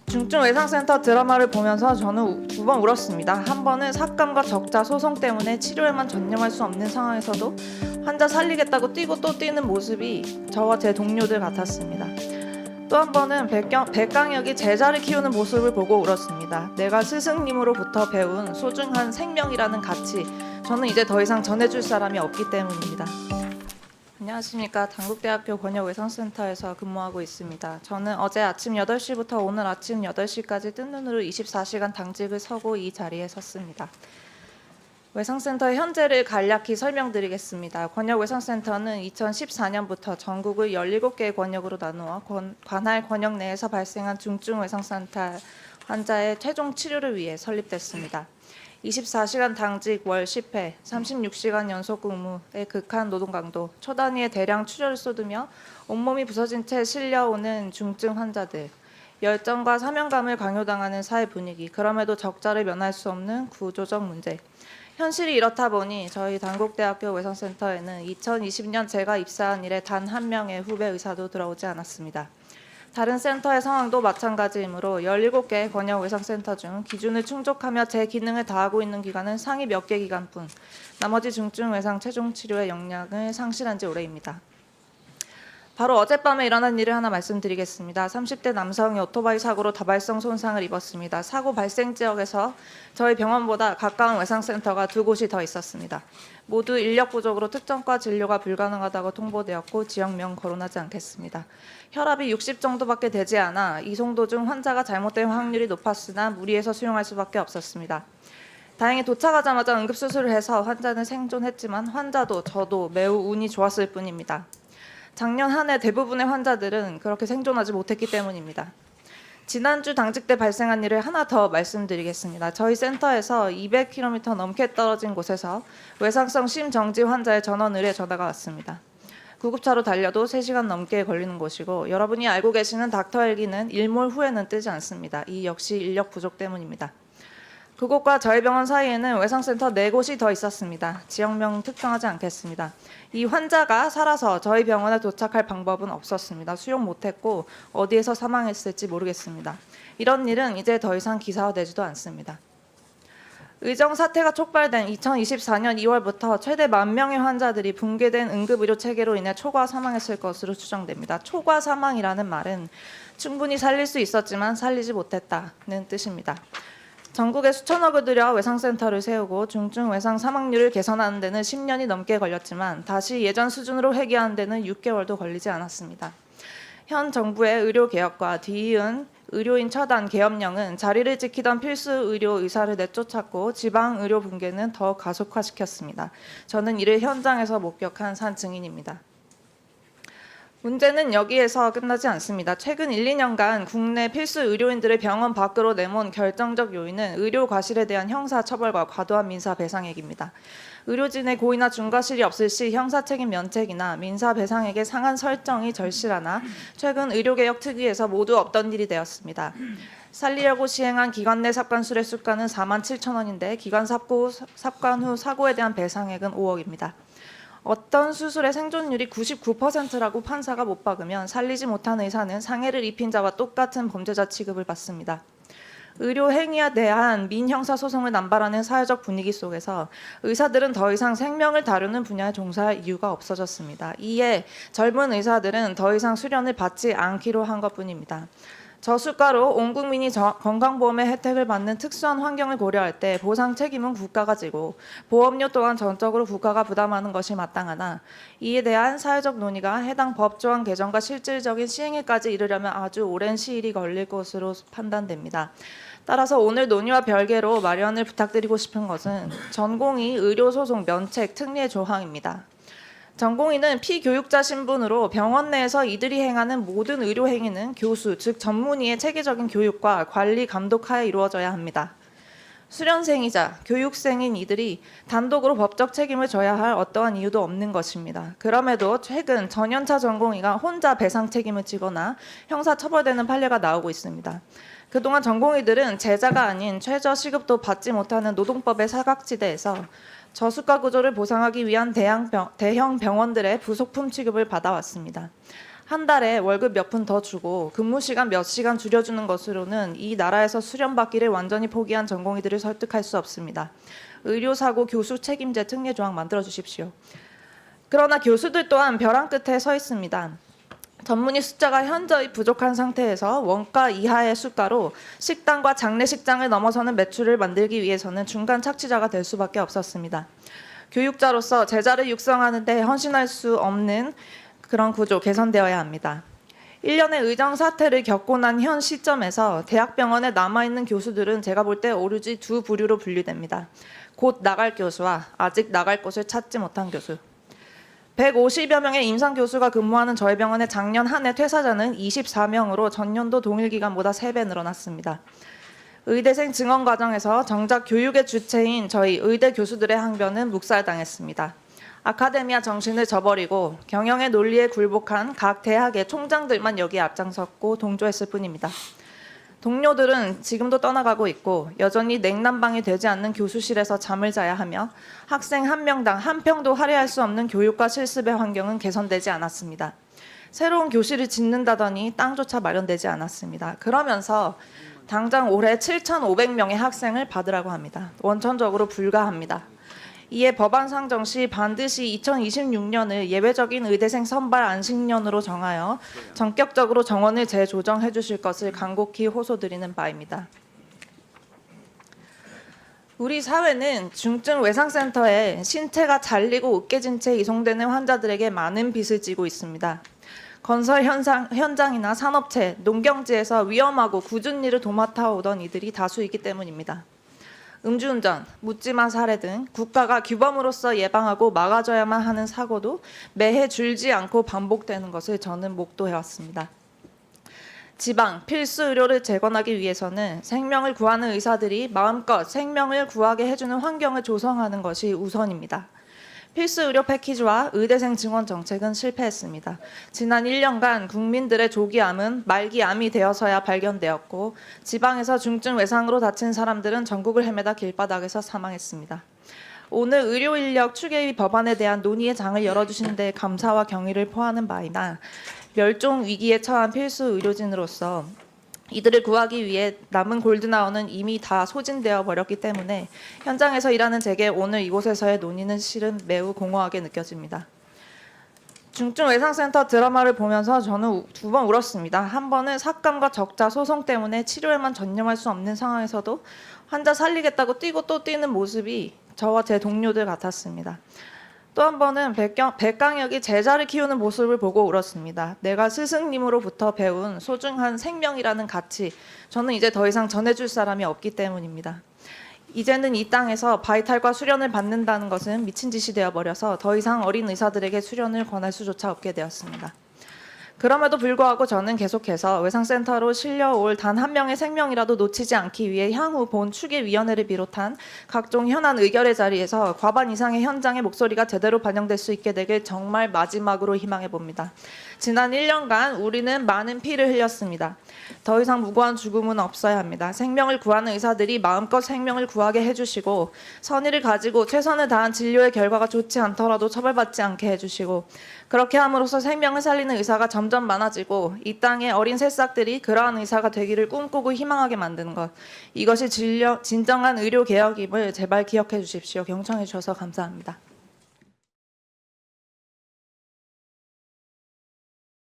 중증외상센터 드라마를 보면서 저는 두 번 울었습니다. 한 번은 삭감과 적자 소송 때문에 치료에만 전념할 수 없는 상황에서도 환자 살리겠다고 뛰고 또 뛰는 모습이 저와 제 동료들 같았습니다. 또 한 번은 백강혁이 제자를 키우는 모습을 보고 울었습니다. 내가 스승님으로부터 배운 소중한 생명이라는 가치, 저는 이제 더 이상 전해줄 사람이 없기 때문입니다. 안녕하십니까. 단국대학교 권역외상센터에서 근무하고 있습니다. 저는 어제 아침 8시부터 오늘 아침 8시까지 뜬 눈으로 24시간 당직을 서고 이 자리에 섰습니다. 외상센터의 현재를 간략히 설명드리겠습니다. 권역외상센터는 2014년부터 전국을 17개의 권역으로 나누어 관할 권역 내에서 발생한 중증외상센터 환자의 최종 치료를 위해 설립됐습니다. 24시간 당직 월 10회, 36시간 연속 근무의 극한 노동 강도, 초단위의 대량 출혈을 쏟으며 온몸이 부서진 채 실려오는 중증 환자들, 열정과 사명감을 강요당하는 사회 분위기, 그럼에도 적자를 면할 수 없는 구조적 문제. 현실이 이렇다 보니 저희 단국대학교 외상센터에는 2020년 제가 입사한 이래 단 한 명의 후배 의사도 들어오지 않았습니다. 다른 센터의 상황도 마찬가지이므로 17개 권역외상센터 중 기준을 충족하며 제 기능을 다하고 있는 기관은 상위 몇 개 기관뿐, 나머지 중증외상 최종 치료의 역량을 상실한 지 오래입니다. 바로 어젯밤에 일어난 일을 하나 말씀드리겠습니다. 30대 남성이 오토바이 사고로 다발성 손상을 입었습니다. 사고 발생 지역에서 저희 병원보다 가까운 외상센터가 2곳이 더 있었습니다. 모두 인력 부족으로 특정과 진료가 불가능하다고 통보되었고 지역명 거론하지 않겠습니다. 혈압이 60 정도밖에 되지 않아 이송도 중 환자가 잘못된 확률이 높았으나 무리해서 수용할 수밖에 없었습니다. 다행히 도착하자마자 응급수술을 해서 환자는 생존했지만 환자도 저도 매우 운이 좋았을 뿐입니다. 작년 한 해 대부분의 환자들은 그렇게 생존하지 못했기 때문입니다. 지난주 당직 때 발생한 일을 하나 더 말씀드리겠습니다. 저희 센터에서 200km 넘게 떨어진 곳에서 외상성 심정지 환자의 전원 의뢰 전화가 왔습니다. 구급차로 달려도 3시간 넘게 걸리는 곳이고 여러분이 알고 계시는 닥터 헬기는 일몰 후에는 뜨지 않습니다. 이 역시 인력 부족 때문입니다. 그곳과 저희 병원 사이에는 외상센터 4곳이 더 있었습니다. 지역명 특정하지 않겠습니다. 이 환자가 살아서 저희 병원에 도착할 방법은 없었습니다. 수용 못했고 어디에서 사망했을지 모르겠습니다. 이런 일은 이제 더 이상 기사화되지도 않습니다. 의정 사태가 촉발된 2024년 2월부터 최대 10,000명의 환자들이 붕괴된 응급의료 체계로 인해 초과 사망했을 것으로 추정됩니다. 초과 사망이라는 말은 충분히 살릴 수 있었지만 살리지 못했다는 뜻입니다. 전국에 수천억을 들여 외상센터를 세우고 중증 외상 사망률을 개선하는 데는 10년이 넘게 걸렸지만 다시 예전 수준으로 회귀하는 데는 6개월도 걸리지 않았습니다. 현 정부의 의료개혁과 뒤이은 의료인 처단 계엄령은 자리를 지키던 필수 의료 의사를 내쫓았고 지방 의료 붕괴는 더 가속화시켰습니다. 저는 이를 현장에서 목격한 산 증인입니다. 문제는 여기에서 끝나지 않습니다. 최근 1, 2년간 국내 필수 의료인들을 병원 밖으로 내몬 결정적 요인은 의료 과실에 대한 형사 처벌과 과도한 민사 배상액입니다. 의료진의 고의나 중과실이 없을 시 형사 책임 면책이나 민사 배상액의 상한 설정이 절실하나 최근 의료개혁 특위에서 모두 없던 일이 되었습니다. 살리려고 시행한 기관 내 삽관 수뢰 수가는 47,000원인데 기관 삽관 후 사고에 대한 배상액은 5억입니다. 어떤 수술의 생존율이 99%라고 판사가 못 박으면 살리지 못한 의사는 상해를 입힌 자와 똑같은 범죄자 취급을 받습니다. 의료 행위에 대한 민형사 소송을 남발하는 사회적 분위기 속에서 의사들은 더 이상 생명을 다루는 분야에 종사할 이유가 없어졌습니다. 이에 젊은 의사들은 더 이상 수련을 받지 않기로 한 것뿐입니다. 저수가로 온 국민이 건강보험의 혜택을 받는 특수한 환경을 고려할 때 보상 책임은 국가가 지고 보험료 또한 전적으로 국가가 부담하는 것이 마땅하나 이에 대한 사회적 논의가 해당 법조항 개정과 실질적인 시행에까지 이르려면 아주 오랜 시일이 걸릴 것으로 판단됩니다. 따라서 오늘 논의와 별개로 마련을 부탁드리고 싶은 것은 전공의 의료소송 면책 특례 조항입니다. 전공의는 피교육자 신분으로 병원 내에서 이들이 행하는 모든 의료 행위는 교수, 즉 전문의의 체계적인 교육과 관리 감독하에 이루어져야 합니다. 수련생이자 교육생인 이들이 단독으로 법적 책임을 져야 할 어떠한 이유도 없는 것입니다. 그럼에도 최근 전연차 전공의가 혼자 배상 책임을 지거나 형사 처벌되는 판례가 나오고 있습니다. 그동안 전공의들은 제자가 아닌 최저 시급도 받지 못하는 노동법의 사각지대에서 저수가 구조를 보상하기 위한 대형 병원들의 부속품 취급을 받아왔습니다. 한 달에 월급 몇 푼 더 주고 근무 시간 몇 시간 줄여주는 것으로는 이 나라에서 수련받기를 완전히 포기한 전공의들을 설득할 수 없습니다. 의료사고 교수 책임제 특례 조항 만들어 주십시오. 그러나 교수들 또한 벼랑 끝에 서 있습니다. 전문의 숫자가 현저히 부족한 상태에서 원가 이하의 수가로 식당과 장례식장을 넘어서는 매출을 만들기 위해서는 중간 착취자가 될 수밖에 없었습니다. 교육자로서 제자를 육성하는 데 헌신할 수 없는 그런 구조 개선되어야 합니다. 1년의 의정 사태를 겪고 난 현 시점에서 대학병원에 남아있는 교수들은 제가 볼 때 오로지 두 부류로 분류됩니다. 곧 나갈 교수와 아직 나갈 곳을 찾지 못한 교수. 150여 명의 임상 교수가 근무하는 저희 병원의 작년 한 해 퇴사자는 24명으로 전년도 동일 기간보다 3배 늘어났습니다. 의대생 증원 과정에서 정작 교육의 주체인 저희 의대 교수들의 항변은 묵살당했습니다. 아카데미아 정신을 저버리고 경영의 논리에 굴복한 각 대학의 총장들만 여기에 앞장섰고 동조했을 뿐입니다. 동료들은 지금도 떠나가고 있고 여전히 냉난방이 되지 않는 교수실에서 잠을 자야 하며 학생 한 명당 한 평도 할애할 수 없는 교육과 실습의 환경은 개선되지 않았습니다. 새로운 교실을 짓는다더니 땅조차 마련되지 않았습니다. 그러면서 당장 올해 7,500명의 학생을 받으라고 합니다. 원천적으로 불가합니다. 이에 법안 상정 시 반드시 2026년을 예외적인 의대생 선발 안식년으로 정하여 전격적으로 정원을 재조정해 주실 것을 간곡히 호소드리는 바입니다. 우리 사회는 중증 외상센터에 신체가 잘리고 으깨진 채 이송되는 환자들에게 많은 빚을 지고 있습니다. 건설 현장이나 산업체, 농경지에서 위험하고 굳은 일을 도맡아 오던 이들이 다수이기 때문입니다. 음주운전, 묻지마 살해 등 국가가 규범으로서 예방하고 막아줘야만 하는 사고도 매해 줄지 않고 반복되는 것을 저는 목도해왔습니다. 지방, 필수 의료를 재건하기 위해서는 생명을 구하는 의사들이 마음껏 생명을 구하게 해주는 환경을 조성하는 것이 우선입니다. 필수 의료 패키지와 의대생 증원 정책은 실패했습니다. 지난 1년간 국민들의 조기암은 말기암이 되어서야 발견되었고 지방에서 중증 외상으로 다친 사람들은 전국을 헤매다 길바닥에서 사망했습니다. 오늘 의료 인력 추계위 법안에 대한 논의의 장을 열어주신 데 감사와 경의를 표하는 바이나 멸종 위기에 처한 필수 의료진으로서 이들을 구하기 위해 남은 골든아워는 이미 다 소진되어 버렸기 때문에 현장에서 일하는 제게 오늘 이곳에서의 논의는 실은 매우 공허하게 느껴집니다. 중증외상센터 드라마를 보면서 저는 2번 울었습니다. 한 번은 삭감과 적자 소송 때문에 치료에만 전념할 수 없는 상황에서도 환자 살리겠다고 뛰고 또 뛰는 모습이 저와 제 동료들 같았습니다. 또 한 번은 백강혁이 제자를 키우는 모습을 보고 울었습니다. 내가 스승님으로부터 배운 소중한 생명이라는 가치, 저는 이제 더 이상 전해줄 사람이 없기 때문입니다. 이제는 이 땅에서 바이탈과 수련을 받는다는 것은 미친 짓이 되어버려서 더 이상 어린 의사들에게 수련을 권할 수조차 없게 되었습니다. 그럼에도 불구하고 저는 계속해서 외상센터로 실려올 단 한 명의 생명이라도 놓치지 않기 위해 향후 본 추계위원회를 비롯한 각종 현안 의결의 자리에서 과반 이상의 현장의 목소리가 제대로 반영될 수 있게 되길 정말 마지막으로 희망해 봅니다. 지난 1년간 우리는 많은 피를 흘렸습니다. 더 이상 무고한 죽음은 없어야 합니다. 생명을 구하는 의사들이 마음껏 생명을 구하게 해주시고 선의를 가지고 최선을 다한 진료의 결과가 좋지 않더라도 처벌받지 않게 해주시고 그렇게 함으로써 생명을 살리는 의사가 점점 많아지고 이 땅의 어린 새싹들이 그러한 의사가 되기를 꿈꾸고 희망하게 만드는 것, 이것이 진정한 의료개혁임을 제발 기억해 주십시오. 경청해 주셔서 감사합니다.